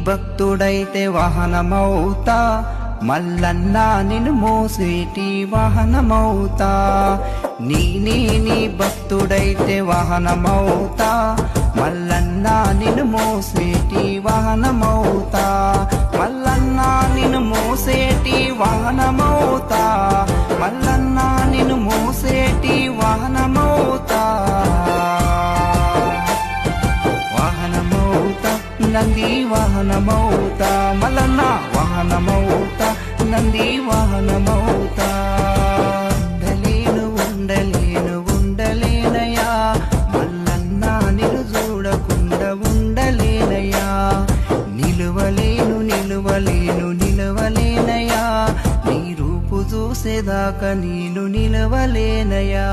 భక్తుడైతే వాహనమౌతా, మల్లన్న నిన్ను మోసేటి వాహనమౌతా. నీ భక్తుడైతే వాహనమౌతా, మల్లన్న నిన్ను మోసేటి వాహనమౌతా. మల్లన్న నిన్ను మోసేటి వాహనమౌతా, మల్లన్న నిన్ను మోసేటి వాహనమౌతా. వాహనమౌతా నంది వాహనమౌతా, మల్లన్న వాహనమౌతా, నంది వాహనమౌతా. ఉండలేనయా మల్లన్న నిన్ను చూడకుండా ఉండలేనయా. నిలవలేనయా నీ రూపు చూసేదాకా నేను నిలవలేనయా.